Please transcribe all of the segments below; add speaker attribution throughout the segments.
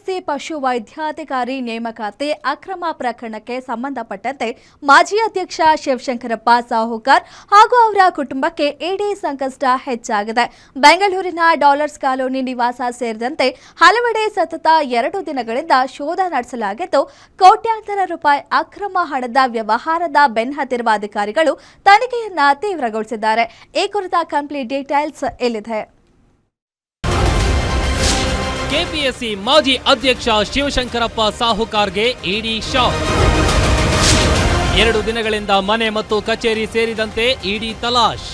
Speaker 1: KPSC ಪಶು ವೈದ್ಯಾಧಿಕಾರಿ ನೇಮಕಾತಿ ಅಕ್ರಮ ಪ್ರಕರಣಕ್ಕೆ ಸಂಬಂಧಪಟ್ಟಂತೆ ಮಾಜಿ ಅಧ್ಯಕ್ಷ ಶಿವಶಂಕರಪ್ಪ ಸಾಹುಕಾರ್ ಹಾಗೂ ಅವರ ಕುಟುಂಬಕ್ಕೆ ಇಡಿ ಸಂಕಷ್ಟ ಹೆಚ್ಚಾಗಿದೆ. ಬೆಂಗಳೂರಿನ ಡಾಲರ್ಸ್ ಕಾಲೋನಿ ನಿವಾಸ ಸೇರಿದಂತೆ ಹಲವೆಡೆ ಸತತ 2 ದಿನಗಳಿಂದ ಶೋಧ ನಡೆಸಲಾಗಿದ್ದು, ಕೋಟ್ಯಾಂತರ ರೂಪಾಯಿ ಅಕ್ರಮ ಹಣದ ವ್ಯವಹಾರದ ಬೆನ್ನಹತ್ತಿರುವ ಅಧಿಕಾರಿಗಳು ತನಿಖೆಯನ್ನ ತೀವ್ರಗೊಳಿಸಿದ್ದಾರೆ. ಈ ಕುರಿತ ಕಂಪ್ಲೀಟ್ ಡೀಟೇಲ್ಸ್ ಇಲ್ಲಿದೆ.
Speaker 2: ಕೆಪಿಎಸ್ಸಿ ಮಾಜಿ ಅಧ್ಯಕ್ಷ ಶಿವಶಂಕರಪ್ಪ ಸಾಹುಕಾರ್ಗೆ ಇಡಿ ಶಾಕ್. 2 ದಿನಗಳಿಂದ ಮನೆ ಮತ್ತು ಕಚೇರಿ ಸೇರಿದಂತೆ ಇಡಿ ತಲಾಶ್.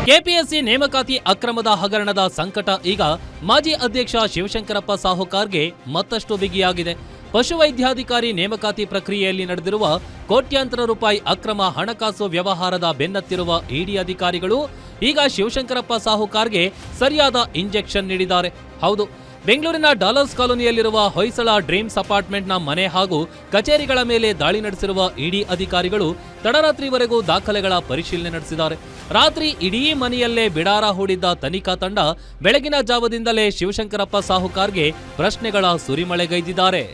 Speaker 2: ಕೆಪಿಎಸ್ಸಿ ನೇಮಕಾತಿ ಅಕ್ರಮದ ಹಗರಣದ ಸಂಕಟ ಈಗ ಮಾಜಿ ಅಧ್ಯಕ್ಷ ಶಿವಶಂಕರಪ್ಪ ಸಾಹುಕಾರ್ಗೆ ಮತ್ತಷ್ಟು ಬಿಗಿಯಾಗಿದೆ. ಪಶುವೈದ್ಯಾಧಿಕಾರಿ ನೇಮಕಾತಿ ಪ್ರಕ್ರಿಯೆಯಲ್ಲಿ ನಡೆದಿರುವ ಕೋಟ್ಯಾಂತರ ರೂಪಾಯಿ ಅಕ್ರಮ ಹಣಕಾಸು ವ್ಯವಹಾರದ ಬೆನ್ನತ್ತಿರುವ ಇಡಿ ಅಧಿಕಾರಿಗಳು ಈಗ ಶಿವಶಂಕರಪ್ಪ ಸಾಹುಕಾರ್ಗೆ ಸರಿಯಾದ ಇಂಜೆಕ್ಷನ್ ನೀಡಿದ್ದಾರೆ. ಹೌದು, ಬೆಂಗಳೂರಿನ ಡಾಲರ್ಸ್ ಕಾಲೋನಿಯಲ್ಲಿರುವ ಹೊಯ್ಸಳ ಡ್ರೀಮ್ಸ್ ಅಪಾರ್ಟ್ಮೆಂಟ್ನ ಮನೆ ಹಾಗೂ ಕಚೇರಿಗಳ ಮೇಲೆ ದಾಳಿ ನಡೆಸಿರುವ ಇಡಿ ಅಧಿಕಾರಿಗಳು ತಡರಾತ್ರಿವರೆಗೂ ದಾಖಲೆಗಳ ಪರಿಶೀಲನೆ ನಡೆಸಿದ್ದಾರೆ. ರಾತ್ರಿ ಇಡೀ ಮನೆಯಲ್ಲೇ ಬಿಡಾರ ಹೂಡಿದ್ದ ತನಿಖಾ ತಂಡ ಬೆಳಗಿನ ಜಾವದಿಂದಲೇ ಶಿವಶಂಕರಪ್ಪ ಸಾಹುಕಾರ್ಗೆ ಪ್ರಶ್ನೆಗಳ ಸುರಿಮಳೆಗೈದಿದ್ದಾರೆ.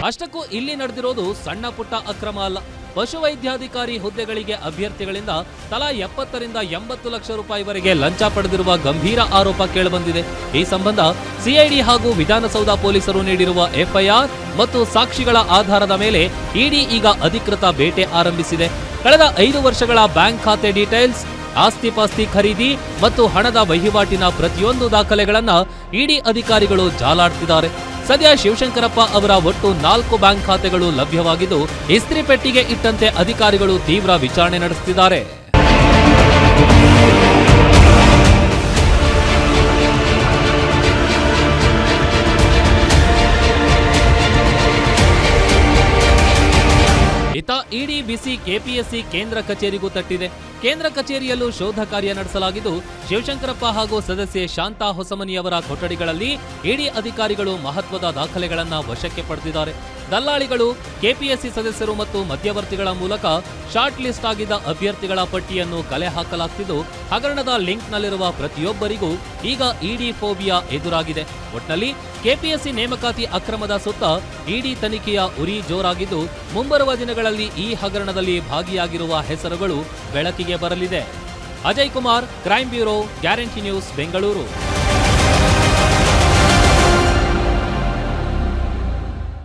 Speaker 2: ಅಷ್ಟಕ್ಕೂ ಇಲ್ಲಿ ನಡೆದಿರೋದು ಸಣ್ಣ ಪುಟ್ಟ ಅಕ್ರಮ ಅಲ್ಲ. ಪಶುವೈದ್ಯಾಧಿಕಾರಿ ಹುದ್ದೆಗಳಿಗೆ ಅಭ್ಯರ್ಥಿಗಳಿಂದ ತಲಾ 70 ರಿಂದ 80 ಲಕ್ಷ ರೂಪಾಯಿವರೆಗೆ ಲಂಚ ಪಡೆದಿರುವ ಗಂಭೀರ ಆರೋಪ ಕೇಳಿಬಂದಿದೆ. ಈ ಸಂಬಂಧ ಸಿಐಡಿ ಹಾಗೂ ವಿಧಾನಸೌಧ ಪೊಲೀಸರು ನೀಡಿರುವ ಎಫ್ಐಆರ್ ಮತ್ತು ಸಾಕ್ಷಿಗಳ ಆಧಾರದ ಮೇಲೆ ಇಡಿ ಈಗ ಅಧಿಕೃತ ಬೇಟೆ ಆರಂಭಿಸಿದೆ. ಕಳೆದ 5 ವರ್ಷಗಳ ಬ್ಯಾಂಕ್ ಖಾತೆ ಡೀಟೇಲ್ಸ್, ಆಸ್ತಿ-ಪಾಸ್ತಿ ಖರೀದಿ ಮತ್ತು ಹಣದ ವಹಿವಾಟಿನ ಪ್ರತಿಯೊಂದು ದಾಖಲೆಗಳನ್ನ ಇಡಿ ಅಧಿಕಾರಿಗಳು ಜಾಲಾಡ್ತಿದ್ದಾರೆ. ಸದ್ಯ ಶಿವಶಂಕರಪ್ಪ ಅವರ ಒಟ್ಟು 4 ಬ್ಯಾಂಕ್ ಖಾತೆಗಳು ಲಭ್ಯವಾಗಿದ್ದು, ಇಸ್ತ್ರಿ ಪೆಟ್ಟಿಗೆ ಇಟ್ಟಂತೆ ಅಧಿಕಾರಿಗಳು ತೀವ್ರ ವಿಚಾರಣೆ ನಡೆಸುತ್ತಿದ್ದಾರೆ. ಇತ್ತ ಇಡಿ ಬಿಸಿ ಕೆಪಿಎಸ್ಸಿ ಕೇಂದ್ರ ಕಚೇರಿಗೂ ತಟ್ಟಿದೆ. ಕೇಂದ್ರ ಕಚೇರಿಯಲ್ಲೂ ಶೋಧ ಕಾರ್ಯ ನಡೆಸಲಾಗಿದ್ದು, ಶಿವಶಂಕರಪ್ಪ ಹಾಗೂ ಸದಸ್ಯೆ ಶಾಂತಾ ಹೊಸಮನಿಯವರ ಕೊಠಡಿಗಳಲ್ಲಿ ಇಡಿ ಅಧಿಕಾರಿಗಳು ಮಹತ್ವದ ದಾಖಲೆಗಳನ್ನು ವಶಕ್ಕೆ ಪಡೆದಿದ್ದಾರೆ. ದಲ್ಲಾಳಿಗಳು, ಕೆಪಿಎಸ್ಸಿ ಸದಸ್ಯರು ಮತ್ತು ಮಧ್ಯವರ್ತಿಗಳ ಮೂಲಕ ಶಾರ್ಟ್ ಲಿಸ್ಟ್ ಆಗಿದ್ದ ಅಭ್ಯರ್ಥಿಗಳ ಪಟ್ಟಿಯನ್ನು ಕಲೆ ಹಾಕಲಾಗ್ತಿದ್ದು, ಹಗರಣದ ಲಿಂಕ್ನಲ್ಲಿರುವ ಪ್ರತಿಯೊಬ್ಬರಿಗೂ ಈಗ ಇಡಿ ಫೋಬಿಯಾ ಎದುರಾಗಿದೆ. ಒಟ್ನಲ್ಲಿ ಕೆಪಿಎಸ್ಸಿ ನೇಮಕಾತಿ ಅಕ್ರಮದ ಸುತ್ತ ಇಡಿ ತನಿಖೆಯ ಉರಿ ಜೋರಾಗಿದ್ದು, ಮುಂಬರುವ ದಿನಗಳಲ್ಲಿ ಈ ಹಗರಣದಲ್ಲಿ ಭಾಗಿಯಾಗಿರುವ ಹೆಸರುಗಳು ಬೆಳಕಿಗೆ ಬರಲಿದೆ. Ajay Kumar, crime bureau, guarantee news, Bengaluru.